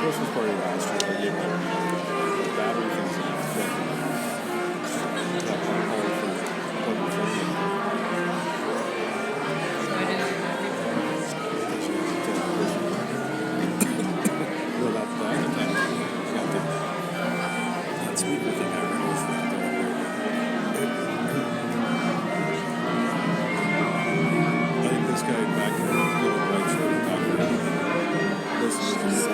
Christmas party last year, I gave them the battery things that one hole for plugging phone in. Well, that speaker thing I removed that I think this guy back there, little white shirt and back there, listens to this.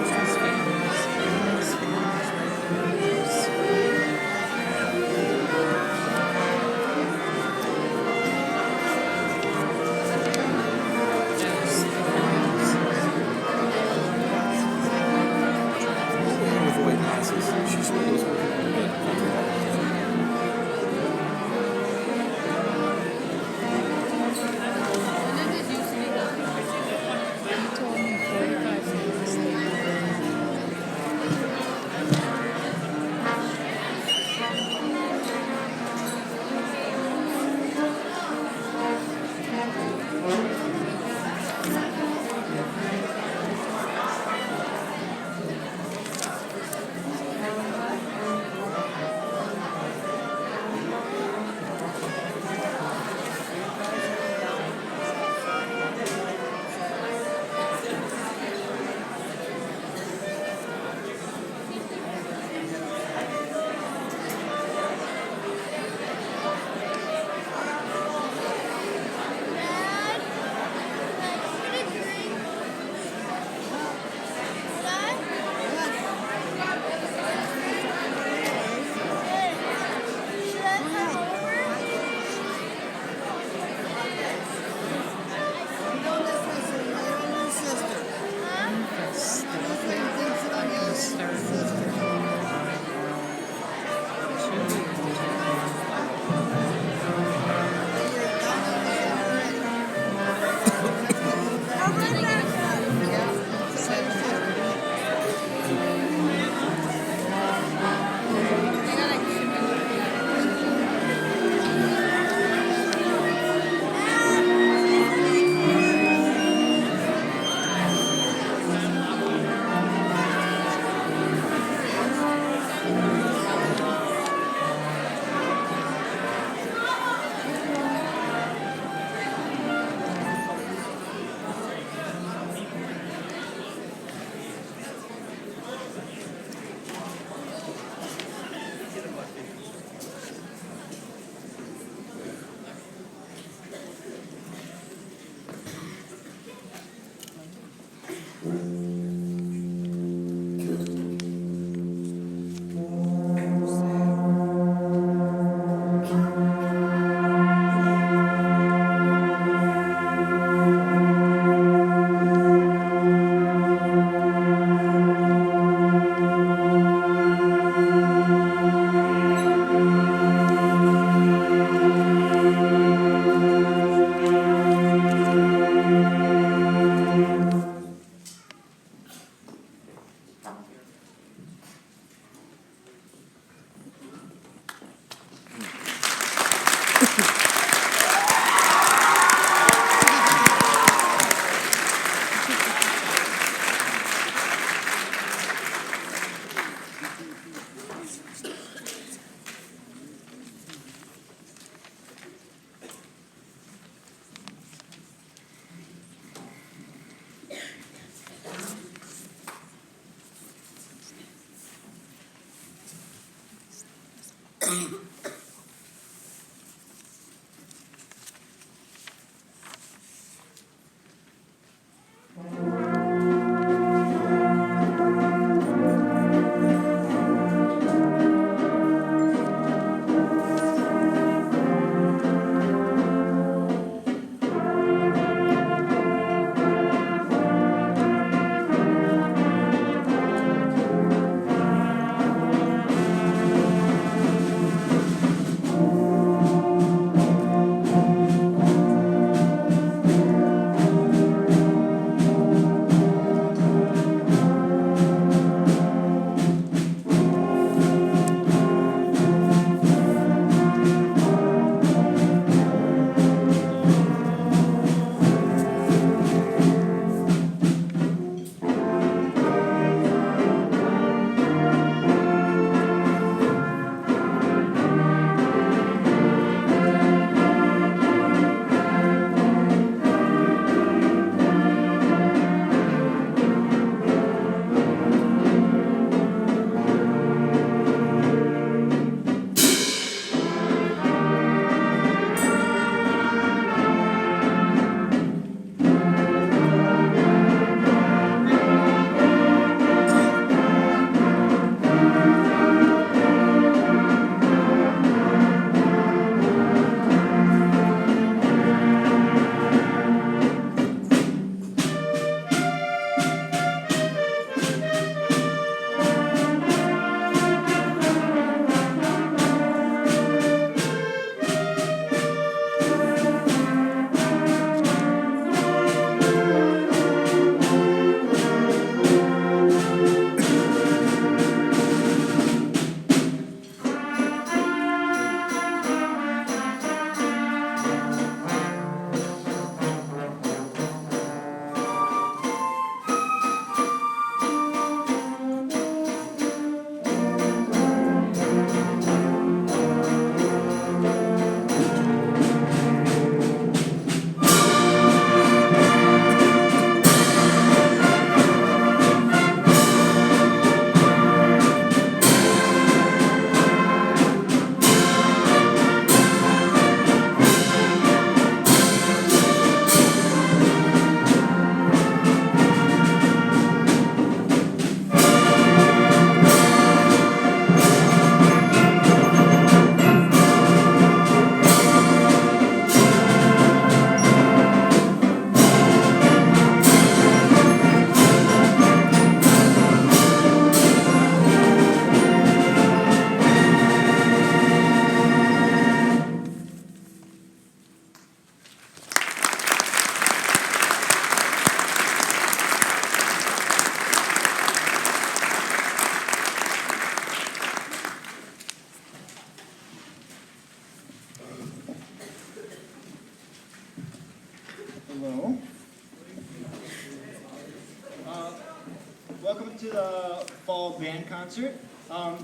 to the fall band concert.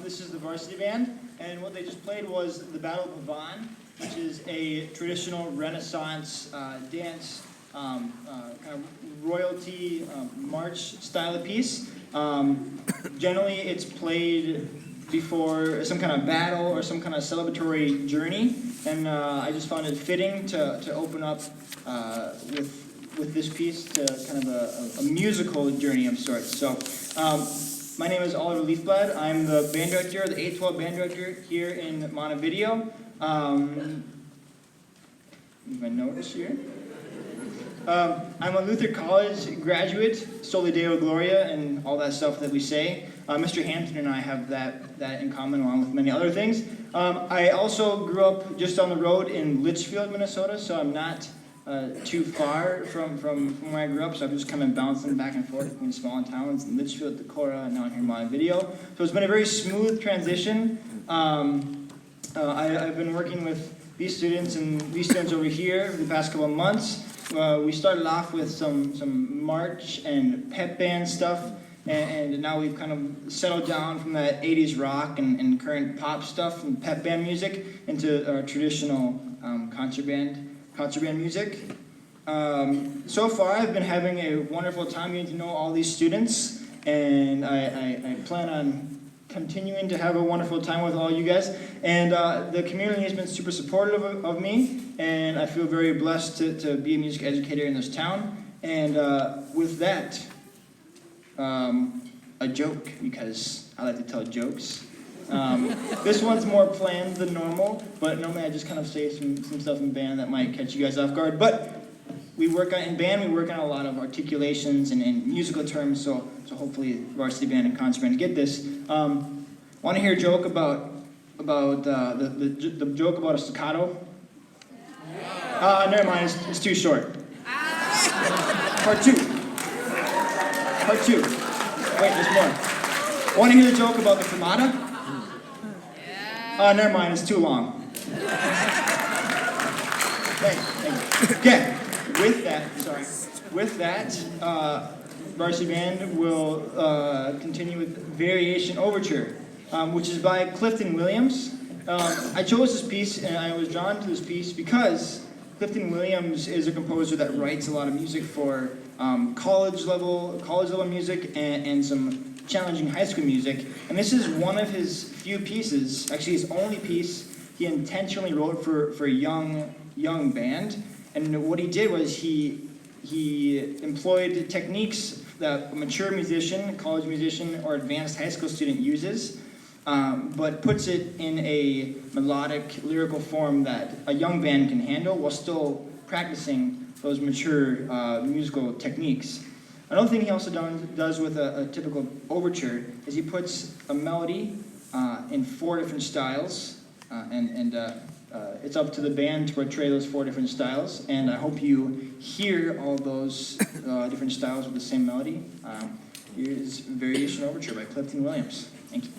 This is the varsity band, and what they just played was the Battle of Pavon, which is a traditional Renaissance dance, kind of royalty march style of piece. Generally, it's played before some kind of battle or some kind of celebratory journey, and I just found it fitting to open up with this piece to kind of a musical journey of sorts. So, my name is Oliver Leafblad. I'm the band director, the 8th-12th band director here in Montevideo. My notes here. I'm a Luther College graduate, Soli Deo Gloria, and all that stuff that we say. Mr. Hampton and I have that in common, along with many other things. I also grew up just down the road in Litchfield, Minnesota, so I'm not too far from where I grew up, so I'm just kind of bouncing back and forth between small towns in Litchfield, Decorah, and now here in Montevideo. So it's been a very smooth transition. I've been working with these students and these students over here for the past couple of months. We started off with some march and pep band stuff, and now we've kind of settled down from that 80s rock and current pop stuff and pep band music into our traditional concert band music. So far, I've been having a wonderful time getting to know all these students, and I plan on continuing to have a wonderful time with all you guys. And the community has been super supportive of me, and I feel very blessed to be a music educator in this town. And with that, a joke, because I like to tell jokes. This one's more planned than normal, but normally I just kind of say some stuff in band that might catch you guys off guard. But we work on a lot of articulations and musical terms, so hopefully varsity band and concert band get this. Want to hear a joke about the joke about a staccato? Never mind, it's too short. Part two. Wait, there's more. Want to hear the joke about the fermata? Never mind, it's too long. Thank you. Okay, with that, varsity band will continue with Variation Overture, which is by Clifton Williams. I chose this piece, and I was drawn to this piece because Clifton Williams is a composer that writes a lot of music for college level music and some challenging high school music. And this is one of his few pieces, actually his only piece, he intentionally wrote for a young band. And what he did was he employed techniques that a mature musician, college musician, or advanced high school student uses, but puts it in a melodic, lyrical form that a young band can handle while still practicing those mature musical techniques. Another thing he also does with a typical overture is he puts a melody in 4 different styles, and it's up to the band to portray those 4 different styles, and I hope you hear all those different styles with the same melody. Here's Variation Overture by Clifton Williams. Thank you.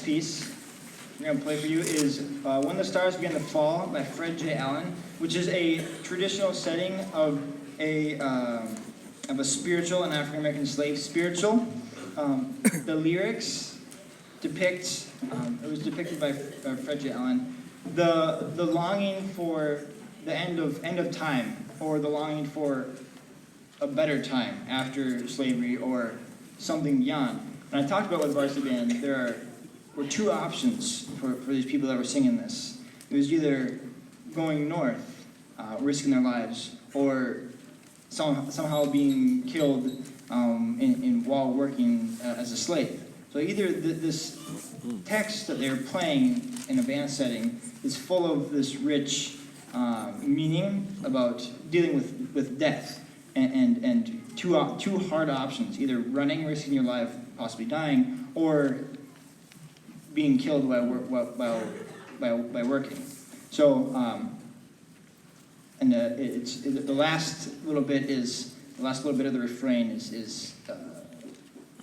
piece we're going to play for you is When the Stars Began to Fall by Fred J. Allen, which is a traditional setting of a spiritual, an African-American slave spiritual. The lyrics depict, it was depicted by Fred J. Allen, the longing for the end of time, or the longing for a better time after slavery or something beyond. And I talked about with Varsity Band, there were two options for these people that were singing this. It was either going north, risking their lives, or somehow being killed while working as a slave. So either this text that they're playing in a band setting is full of this rich meaning about dealing with death, and two hard options: either running, risking your life, possibly dying, or being killed by working. So, the last little bit of the refrain is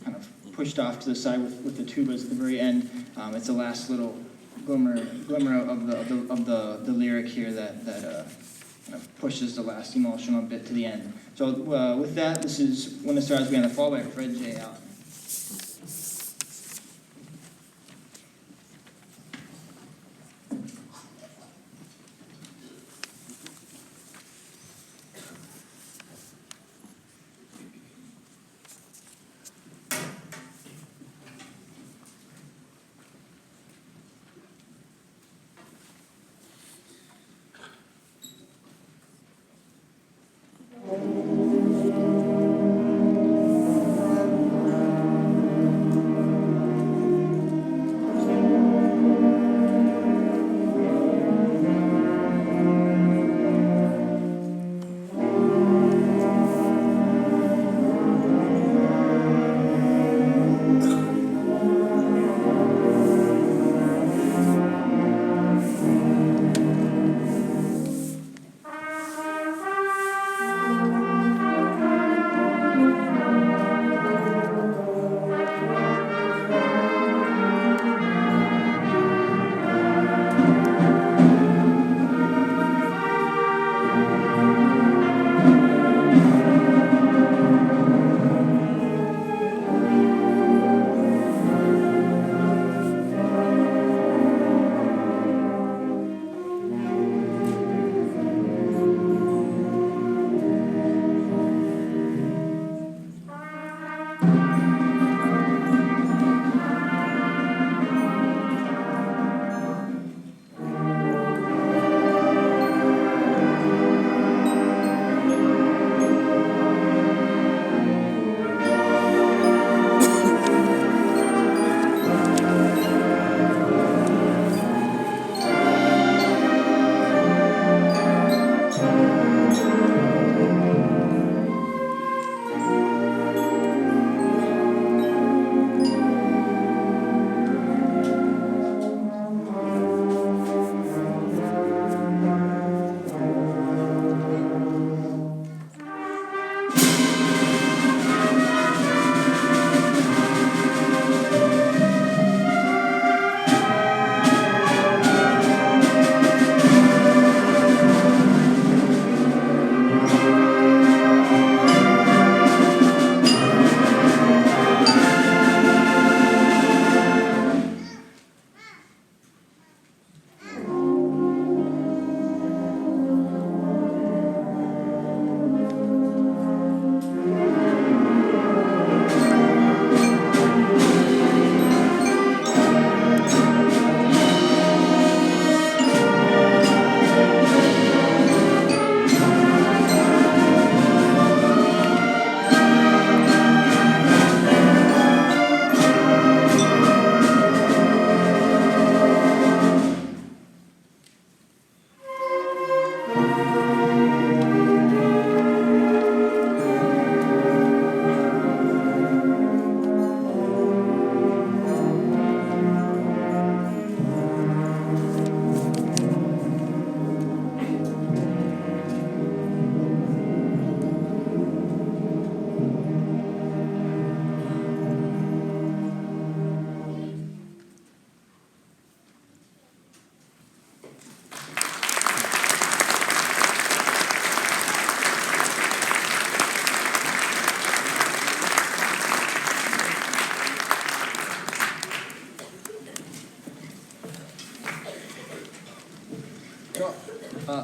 kind of pushed off to the side with the tubas at the very end. It's the last little glimmer of the lyric here that kind of pushes the last emotional bit to the end. So with that, this is When the Stars Began to Fall by Fred J. Allen.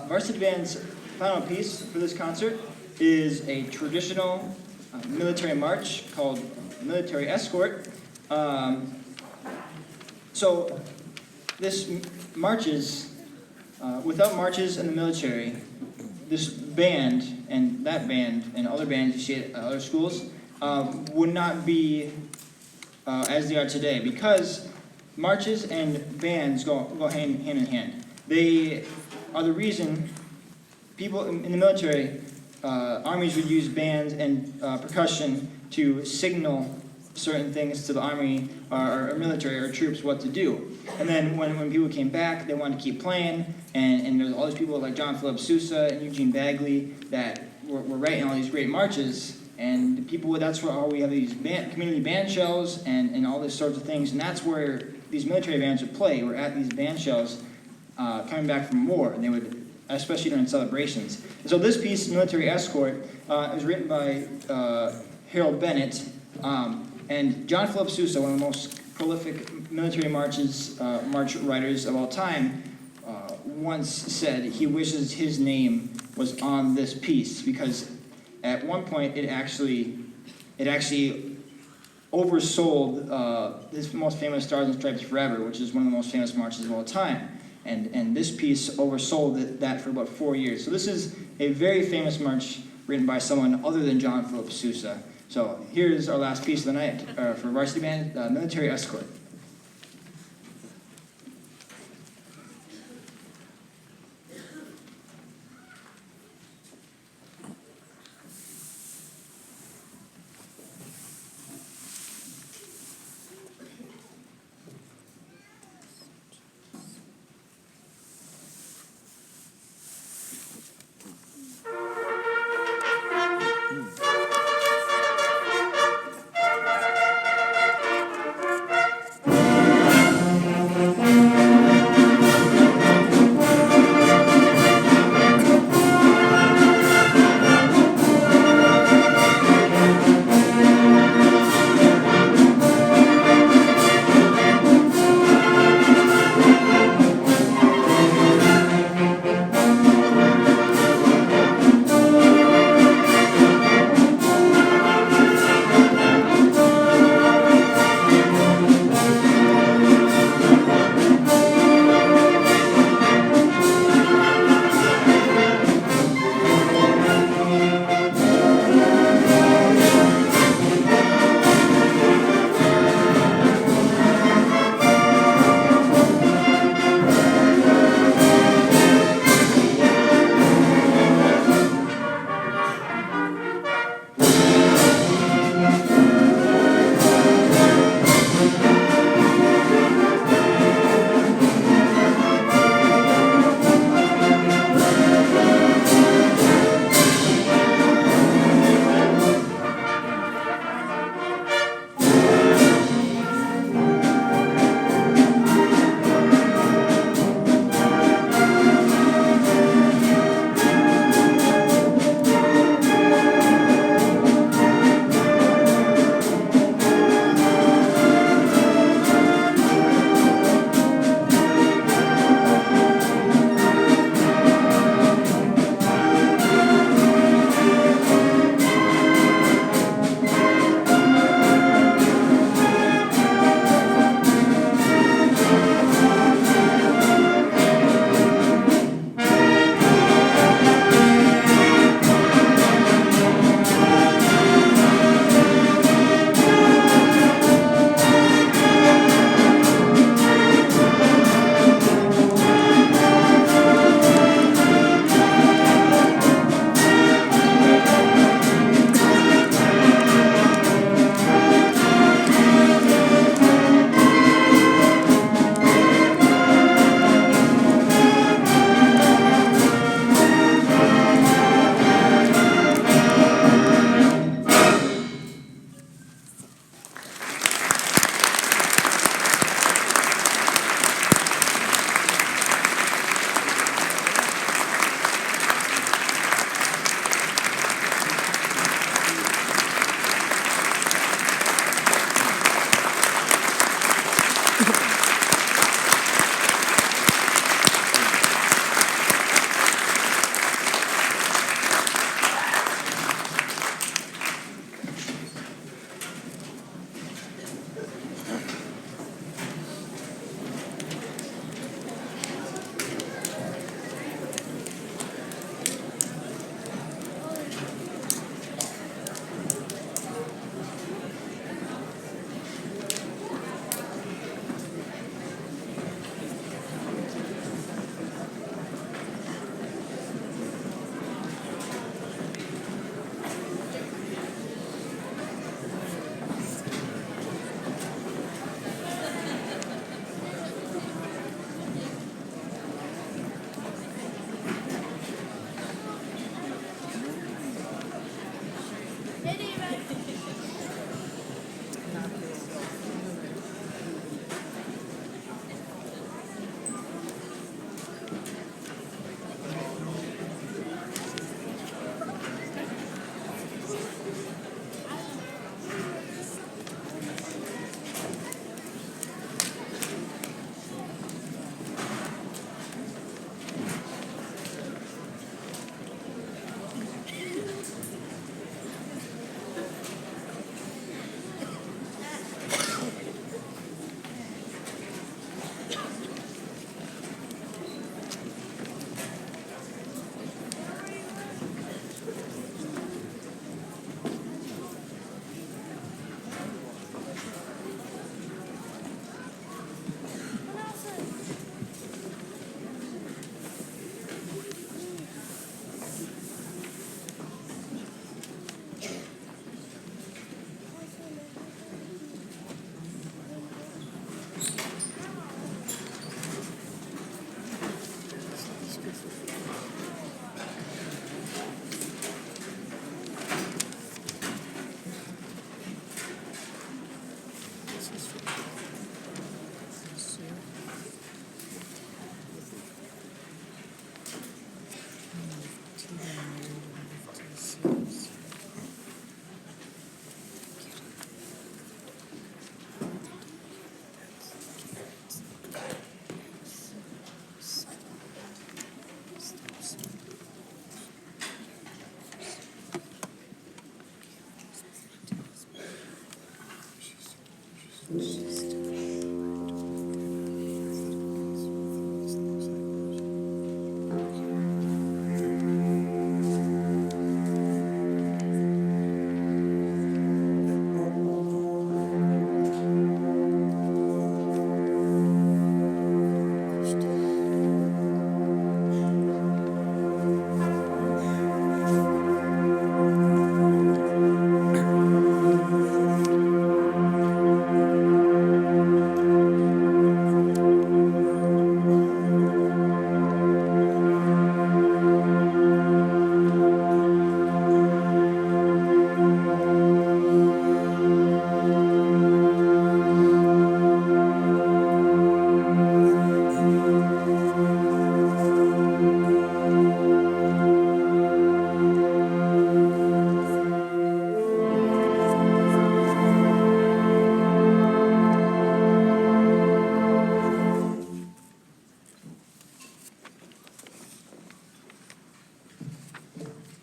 Varsity Band's final piece for this concert is a traditional military march called Military Escort. So this marches, without marches in the military, this band and that band and other bands you see at other schools would not be as they are today, because marches and bands go hand in hand. They are the reason people in the military, armies would use bands and percussion to signal certain things to the army or military or troops what to do. And then when people came back, they wanted to keep playing, and there's all these people like John Philip Sousa and Eugene Bagley that were writing all these great marches. And the people, that's where we have these community band shells and all these sorts of things, and that's where these military bands would play. We're at these band shells coming back from war, and they would, especially during celebrations. And so this piece, Military Escort, was written by Harold Bennett, and John Philip Sousa, one of the most prolific military march writers of all time, once said he wishes his name was on this piece, because at one point it actually oversold his most famous Stars and Stripes Forever, which is one of the most famous marches of all time. And this piece oversold that for about 4 years. So this is a very famous march written by someone other than John Philip Sousa. So here's our last piece of the night for Varsity Band, Military Escort.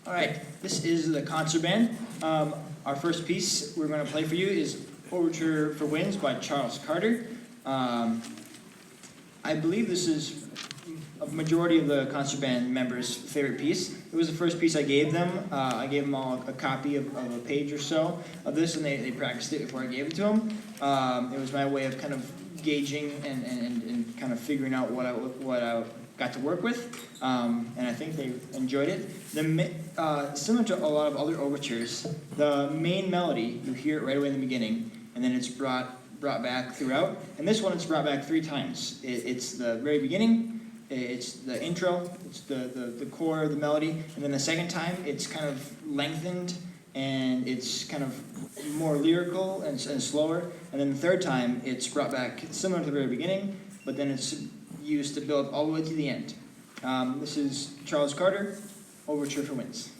All right, this is the concert band. Our first piece we're going to play for you is Overture for Winds by Charles Carter. I believe this is a majority of the concert band members' favorite piece. It was the first piece I gave them. I gave them all a copy of a page or so of this, and they practiced it before I gave it to them. It was my way of kind of gauging and kind of figuring out what I got to work with, and I think they enjoyed it. Similar to a lot of other overtures, the main melody, you hear it right away in the beginning, and then it's brought back throughout. And this one, it's brought back 3 times. It's the very beginning, it's the intro, it's the core of the melody, and then the second time, it's kind of lengthened, and it's kind of more lyrical and slower. And then the third time, it's brought back similar to the very beginning, but then it's used to build all the way to the end. This is Charles Carter, Overture for Winds.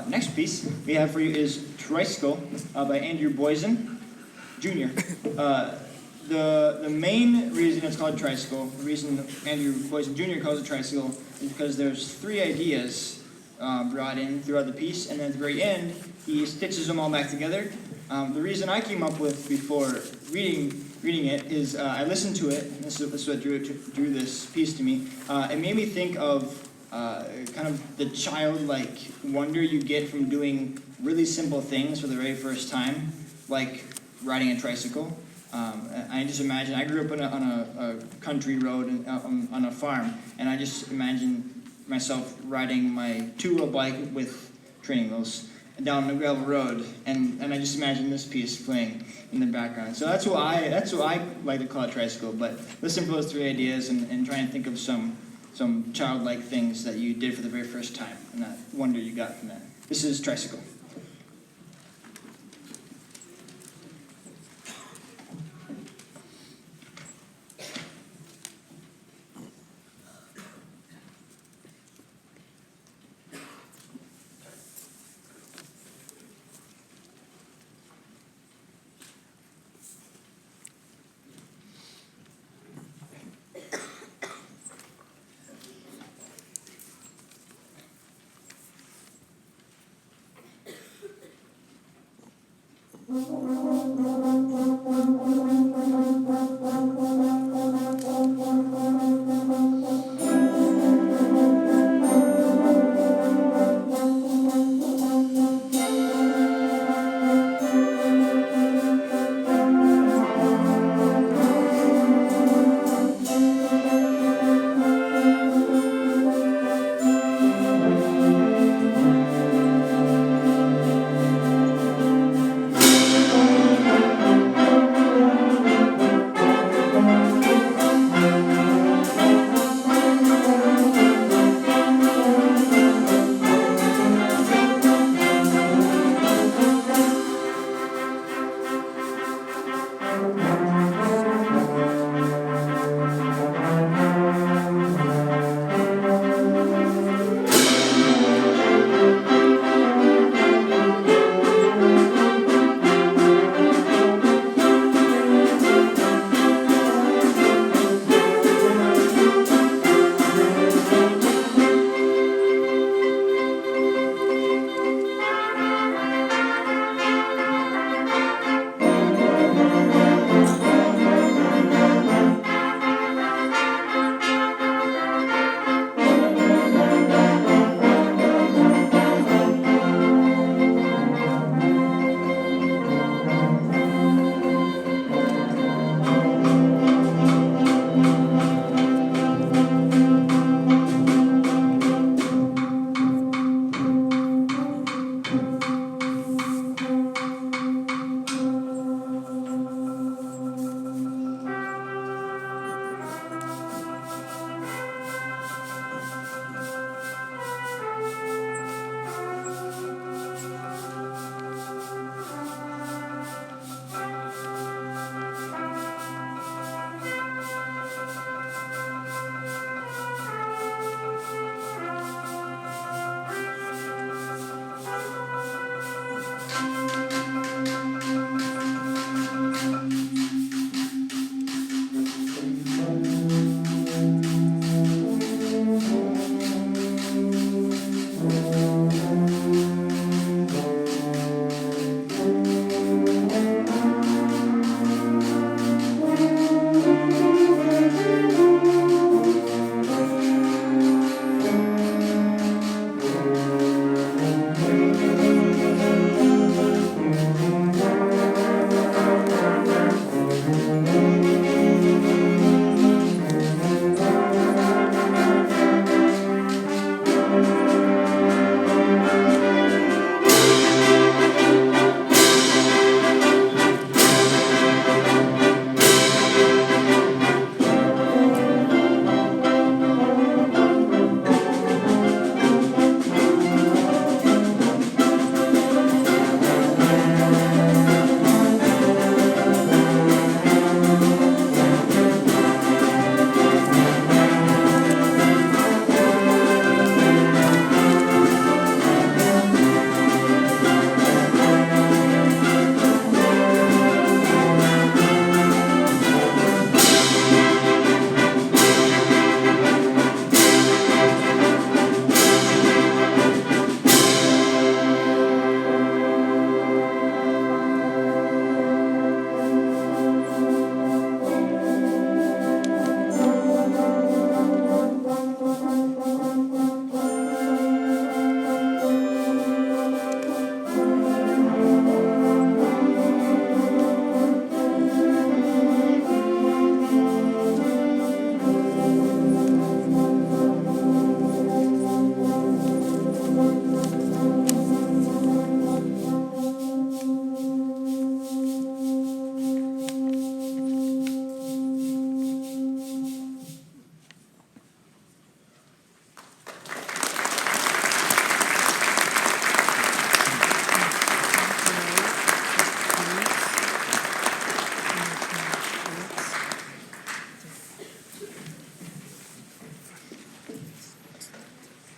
Next piece we have for you is Tricycle by Andrew Boysen Jr. The main reason it's called Tricycle, the reason Andrew Boysen Jr. calls it Tricycle, is because there's 3 ideas brought in throughout the piece, and then at the very end, he stitches them all back together. The reason I came up with before reading it is I listened to it, and this is what drew this piece to me. It made me think of kind of the childlike wonder you get from doing really simple things for the very first time, like riding a tricycle. I just imagine, I grew up on a country road and, on a farm, and I just imagine myself riding my 2-wheel bike with training wheels down the gravel road, and I just imagine this piece playing in the background. So that's what I like to call a Tricycle. But listen for those 3 ideas and try and think of some childlike things that you did for the very first time, and that wonder you got from that. This is Tricycle.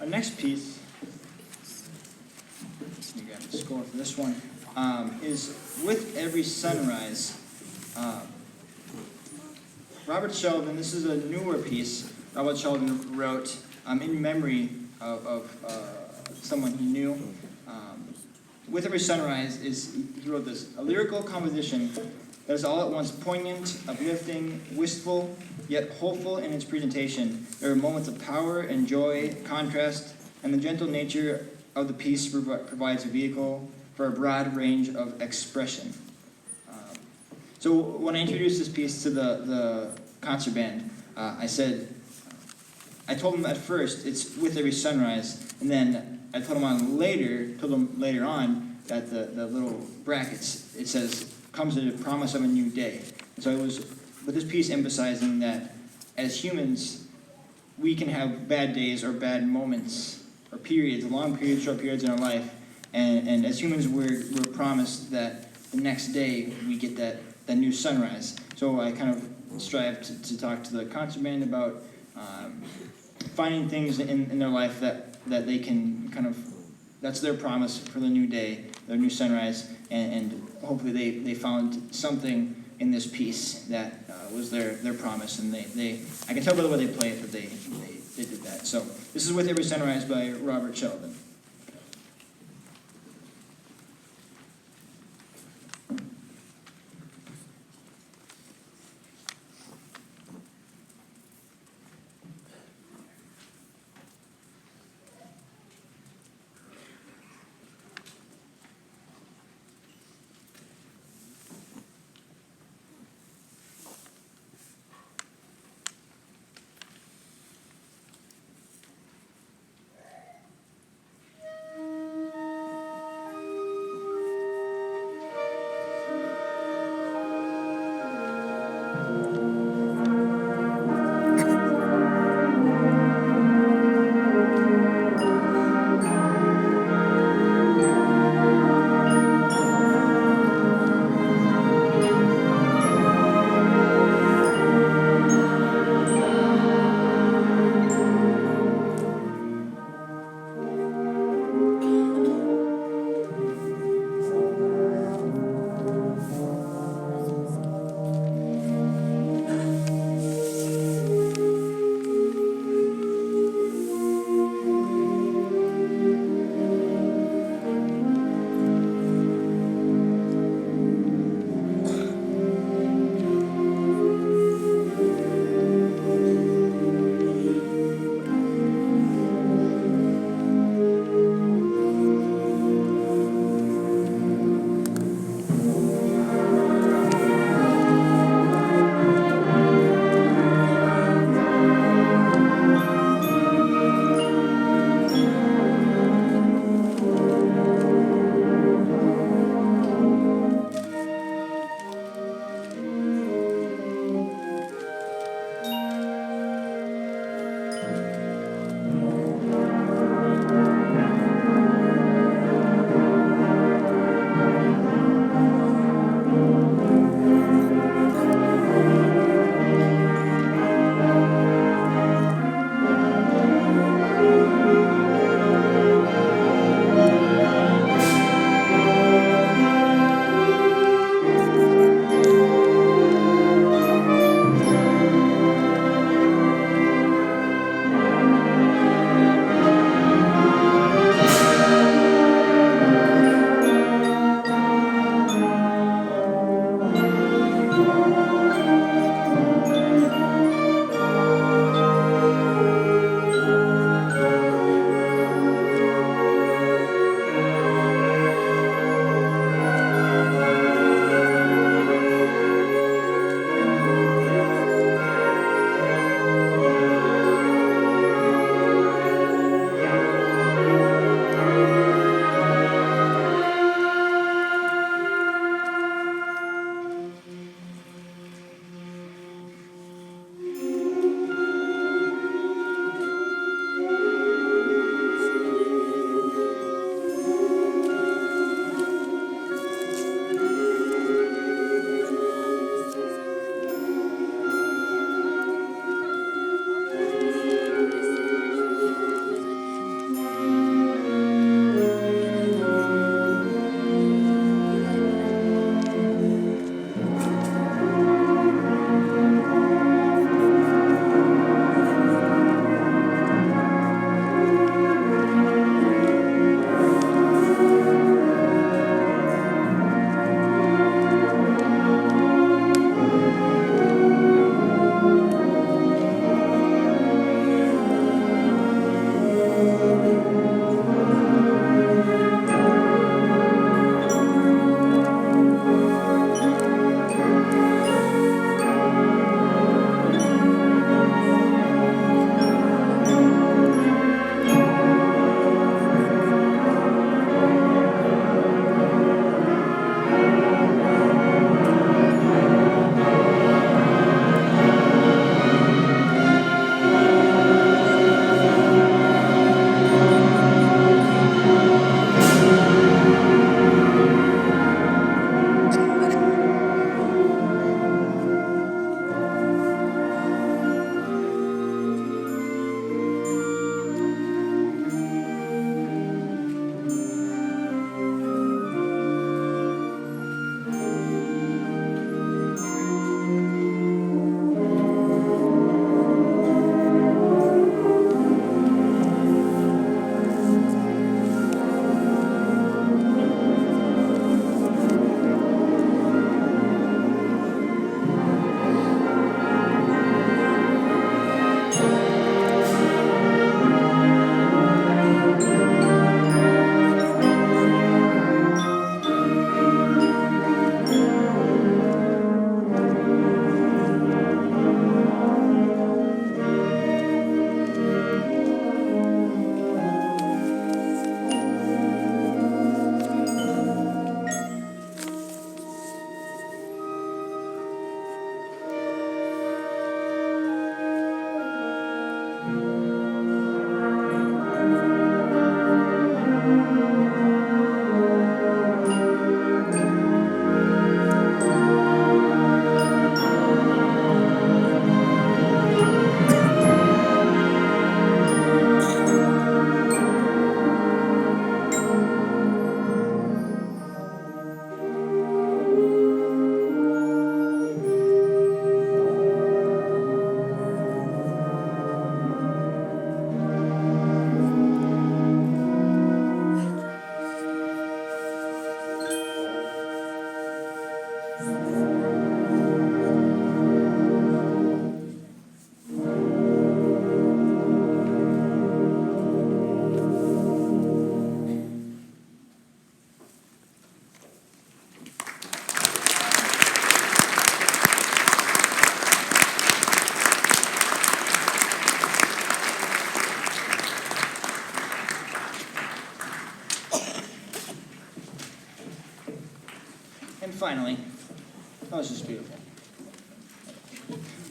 Our next piece, let me grab the score for this one, is With Every Sunrise. Robert Sheldon, this is a newer piece Robert Sheldon wrote in memory of someone he knew. With Every Sunrise he wrote this, a lyrical composition that is all at once poignant, uplifting, wistful, yet hopeful in its presentation. There are moments of power and joy, contrast, and the gentle nature of the piece provides a vehicle for a broad range of expression. So when I introduced this piece to the concert band, I told them at first it's With Every Sunrise, and then I told them later on that the little brackets, it says, comes as a promise of a new day. And so it was with this piece emphasizing that as humans, we can have bad days or bad moments or periods, long periods, short periods in our life, and as humans we're promised that the next day we get that new sunrise. So I kind of strive to talk to the concert band about finding things in their life that they can kind of, that's their promise for the new day, their new sunrise, and hopefully they found something in this piece that was their promise, and I can tell by the way they play it that they did that. So this is With Every Sunrise by Robert Sheldon.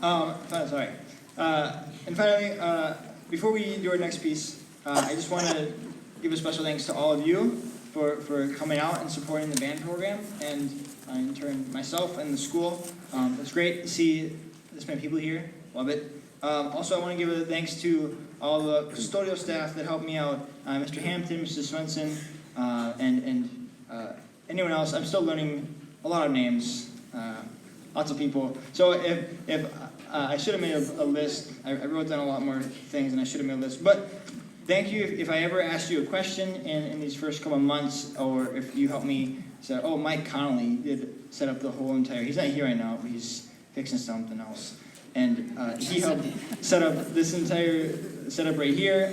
Sorry. And finally, before we do our next piece, I just want to give a special thanks to all of you for coming out and supporting the band program, and in turn, myself and the school. It's great to see this many people here. Love it. Also, I want to give a thanks to all the custodial staff that helped me out, Mr. Hampton, Mrs. Swenson, and anyone else. I'm still learning a lot of names, lots of people. So if I should have made a list. I wrote down a lot more things, and I should have made a list. But thank you if I ever asked you a question in these first couple of months, or if you helped me say, oh, Mike Connolly did set up the whole entire, he's not here right now, but he's fixing something else. And he helped set up this entire setup right here.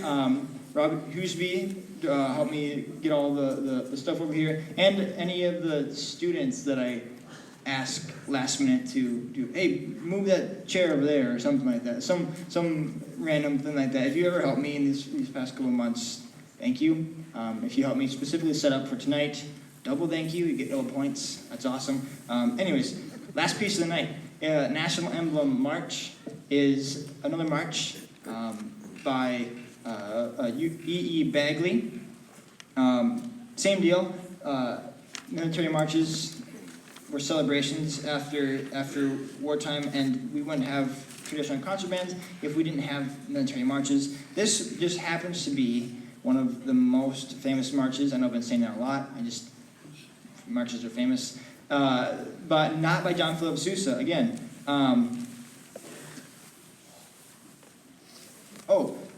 Rob Huseby helped me get all the stuff over here. And any of the students that I ask last minute to do, hey, move that chair over there, or something like that. Some random thing like that. If you ever helped me in these past couple of months, thank you. If you helped me specifically set up for tonight, double thank you. You get double points. That's awesome. Anyways, last piece of the night. National Emblem March is another march by E.E. Bagley. Same deal. Military marches were celebrations after wartime, and we wouldn't have traditional concert bands if we didn't have military marches. This just happens to be one of the most famous marches. I know I've been saying that a lot. Marches are famous. But not by John Philip Sousa, again.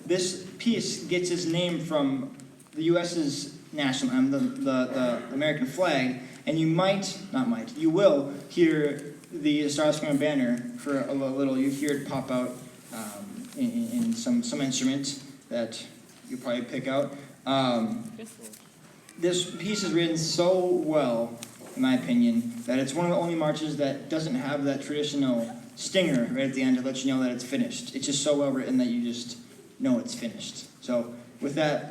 This piece gets its name from the U.S.'s national anthem, the American flag, and you will hear the Starscream banner for a little. You hear it pop out in some instrument that you'll probably pick out. This piece is written so well, in my opinion, that it's one of the only marches that doesn't have that traditional stinger right at the end to let you know that it's finished. It's just so well written that you just know it's finished. So with that,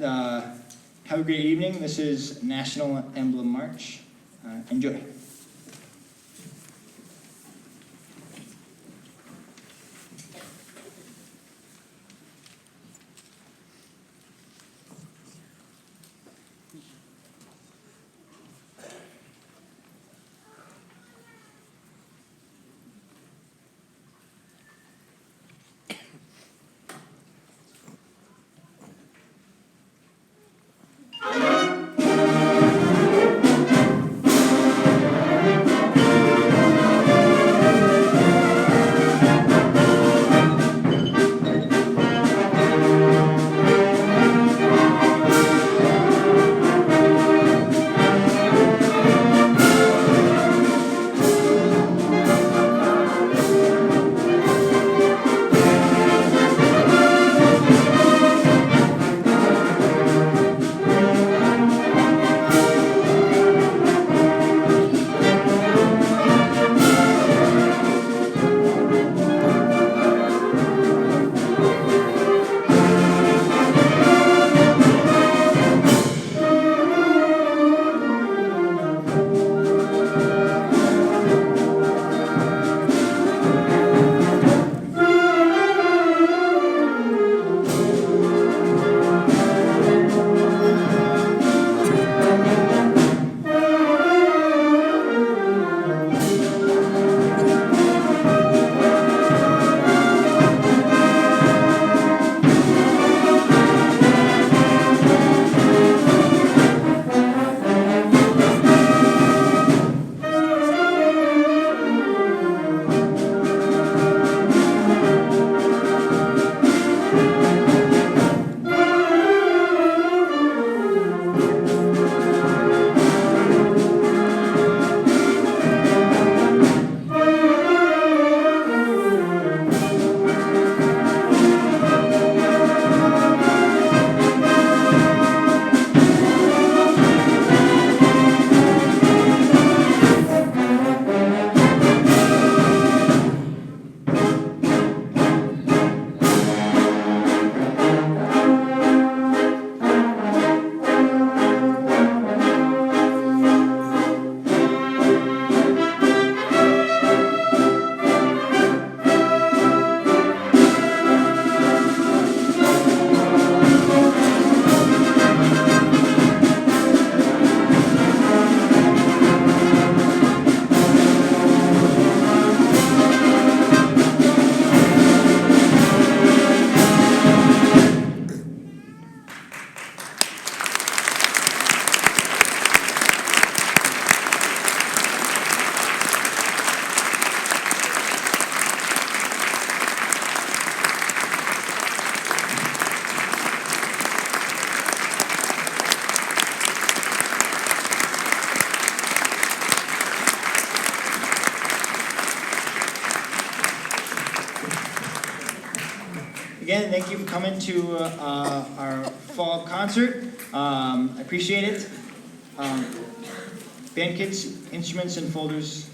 have a great evening. This is National Emblem March. Enjoy. again, thank you for coming to our fall concert. I appreciate it. Band kits, instruments, and folders